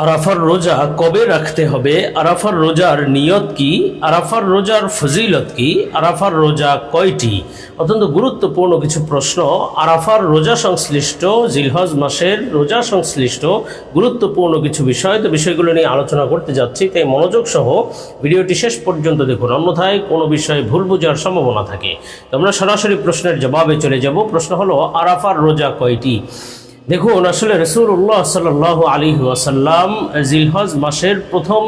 আরাফার রোজা কবে রাখতে হবে? আরাফার রোজার নিয়ত কি? আরাফার রোজার ফজিলত কি? আরাফার রোজা কয়টি? অত্যন্ত গুরুত্বপূর্ণ কিছু প্রশ্ন। আরাফার রোজা সংশ্লিষ্ট, জিলহজ মাসের রোজা সংশ্লিষ্ট গুরুত্বপূর্ণ কিছু বিষয়, তো বিষয়গুলো নিয়ে আলোচনা করতে যাচ্ছি, তাই মনোযোগ সহ ভিডিওটি শেষ পর্যন্ত দেখুন, অন্যথায় কোনো বিষয়ে ভুল বোঝার সম্ভাবনা থাকে। তো আমরা সরাসরি প্রশ্নের জবাবে চলে যাব। প্রশ্ন হলো, আরাফার রোজা কয়টি? দেখুন, আসলে রাসূলুল্লাহ সাল্লাল্লাহু আলাইহি ওয়াসাল্লাম জিলহজ মাসের প্রথম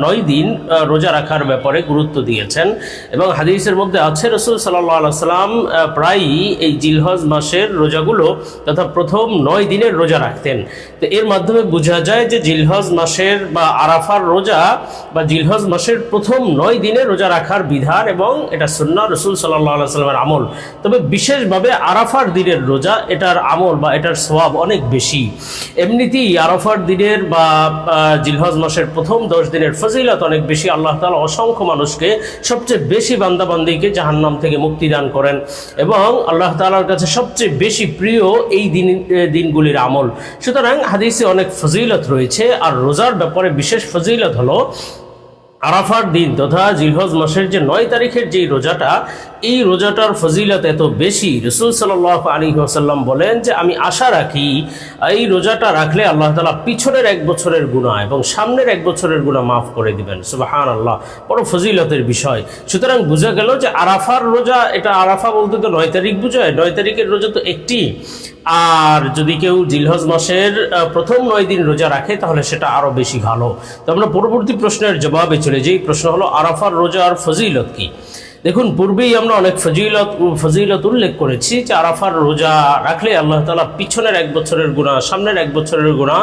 9 দিন রোজা রাখার ব্যাপারে গুরুত্ব দিয়েছেন, এবং হাদিসের মধ্যে আছে রাসূল সাল্লাল্লাহু আলাইহি ওয়াসাল্লাম প্রায়ই এই জিলহজ মাসের রোজাগুলো তথা প্রথম 9 দিনের রোজা রাখতেন। তো এর মাধ্যমে বোঝা যায় যে জিলহজ মাসের বা আরাফার রোজা বা জিলহজ মাসের প্রথম 9 দিনের রোজা রাখার বিধান, এবং এটা সুন্নাহ রাসূল সাল্লাল্লাহু আলাইহি ওয়াসাল্লামের আমল। তবে বিশেষভাবে আরাফার দিনের রোজা, এটার আমল বা এটার সওয়াব অনেক বেশি। এমনিতেই আরাফার দিনের বা জিলহজ মাসের প্রথম 10 দিনের ফজিলত অনেক বেশি। আল্লাহ তাআলা অসংখ্য মানুষকে, সবচেয়ে বেশি বান্দাবান্দিকে জাহান্নাম থেকে মুক্তি দান করেন, এবং আল্লাহ তাআলার কাছে সবচেয়ে বেশি প্রিয় এই দিনগুলির আমল। সুতরাং হাদিসে অনেক ফজিলত রয়েছে। আর রোজার ব্যাপারে বিশেষ ফজিলত হলো, আরাফার দিন তথা জিলহজ মাসের যে 9 তারিখের যেই রোজাটা, এই রোজাটার ফজিলত এত বেশি, রাসূল সাল্লাল্লাহু আলাইহি ওয়াসাল্লাম বলেন যে আমি আশা রাখি এই রোজাটা রাখলে আল্লাহ তাআলা পিছনের 1 বছরের গুনাহ এবং সামনের 1 বছরের গুনাহ মাফ করে দিবেন। সুবহানাল্লাহ, বড় ফজিলতের বিষয়। সুতরাং বোঝা গেল যে আরাফার রোজা, এটা আরাফা বলতে তো 9 তারিখ বোঝায়, 9 তারিখের রোজা তো একটি। আর যদি কেউ জিলহজ মাসের প্রথম 9 দিন রোজা রাখে তাহলে সেটা আরও বেশি ভালো। তো আমরা পরবর্তী প্রশ্নের জবাবে চলে যাই। প্রশ্ন হলো, আরাফার রোজার ফজিলত কি? দেখুন, পূর্বেই আমরা অনেক ফজিলত উল্লেখ করেছি যে আরাফার রোজা রাখলে আল্লাহ তাআলা পিছনের 1 বছরের গুনাহ, সামনের 1 বছরের গুনাহ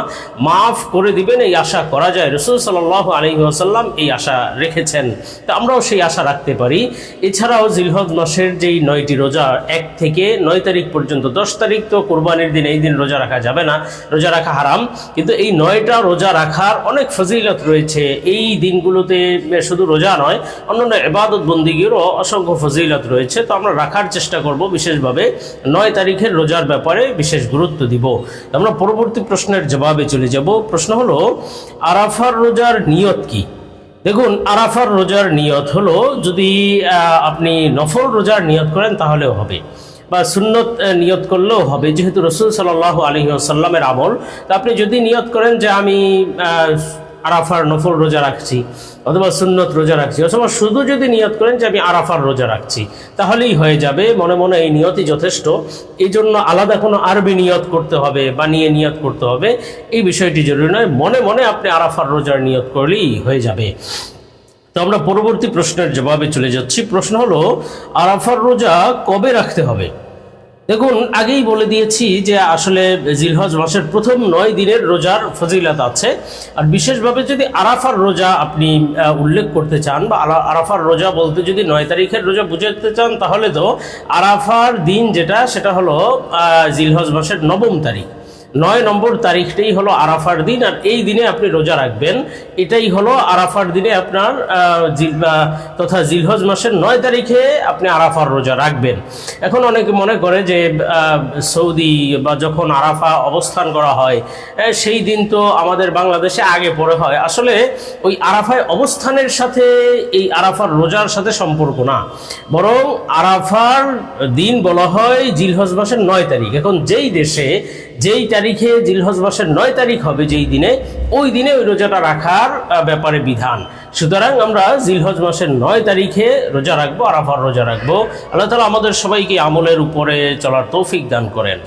মাফ করে দিবেন, এই আশা করা যায়। রাসূল সাল্লাল্লাহু আলাইহি ওয়াসাল্লাম এই আশা রেখেছেন, তো আমরাও সেই আশা রাখতে পারি। এছাড়াও জিলহজ মাসের যেই 9টি রোজা, 1 থেকে 9 তারিখ পর্যন্ত, 10 তারিখ তো কোরবানির দিন, এই দিন রোজা রাখা যাবে না, রোজা রাখা হারাম, কিন্তু এই 9টা রোজা রাখার অনেক ফজিলত রয়েছে। এই দিনগুলোতে শুধু রোজা নয়, অন্যান্য ইবাদত বন্দিগিরও অসংখ্য ফজিলত রয়েছে। তো আমরা রাখার চেষ্টা করব, বিশেষভাবে 9 তারিখের রোজার ব্যাপারে বিশেষ গুরুত্ব দিব। আমরা পরবর্তী প্রশ্নের জবাবে চলে যাব। প্রশ্ন হলো, আরাফার রোজার নিয়ত কি? দেখুন, আরাফার রোজার নিয়ত হলো, যদি আপনি নফল রোজার নিয়ত করেন তাহলেও হবে, বা সুন্নত নিয়ত করলেও হবে, যেহেতু রাসূল সাল্লাল্লাহু আলাইহি ওয়াসাল্লামের আমল। তো আপনি যদি নিয়ত করেন যে আমি আরাফার নফল রোজা রাখছি, অথবা সুন্নত রোজা রাখছি, অথবা শুধু যদি নিয়ত করেন যে আমি আরাফার রোজা রাখছি, তাহলেই হয়ে যাবে। মনে মনে এই নিয়তই যথেষ্ট। এই জন্য আলাদা কোনো আরবি নিয়ত করতে হবে বা নিয়ত করতে হবে, এই বিষয়টি জরুরি নয়। মনে মনে আপনি আরাফার রোজার নিয়ত করলেই হয়ে যাবে। তো আমরা পরবর্তী প্রশ্নের জবাবে চলে যাচ্ছি। প্রশ্ন হলো, আরাফার রোজা কবে রাখতে হবে? দেখুন, আগেই বলে দিয়েছি যে আসলে জিলহজ মাসের প্রথম 9 দিনের রোজার ফজিলত আছে। আর বিশেষভাবে যদি আরাফার রোজা আপনি উল্লেখ করতে চান, বা আরাফার রোজা বলতে যদি 9 তারিখের রোজা বুঝাতে চান, তাহলে তো আরাফার দিন যেটা, সেটা হলো জিলহজ মাসের 9ম তারিখ, 9 নম্বর তারিখটাই হলো আরাফার দিন। আর এই দিনে আপনি রোজা রাখবেন, এটাই হলো আরাফার দিনে আপনার তথা জিলহজ মাসের 9 তারিখে আপনি আরাফার রোজা রাখবেন। এখন অনেকে মনে করে যে সৌদি বা যখন আরাফা অবস্থান করা হয়, সেই দিন তো আমাদের বাংলাদেশে আগে পরে হয়। আসলে ওই আরাফায় অবস্থানের সাথে এই আরাফার রোজার সাথে সম্পর্ক না, বরং আরাফার দিন বলা হয় জিলহজ মাসের 9 তারিখ। এখন যেই দেশে যেই তারিখে জিলহজ মাসের 9 তারিখ হবে, যেই দিনে, ওই দিনে ওই রোজাটা রাখার ব্যাপারে বিধান। সুতরাং আমরা জিলহজ মাসের 9 তারিখে রোজা রাখবো, আরাফার রোজা রাখবো। আল্লাহ তাআলা আমাদের সবাইকে আমলের উপরে চলার তৌফিক দান করেন।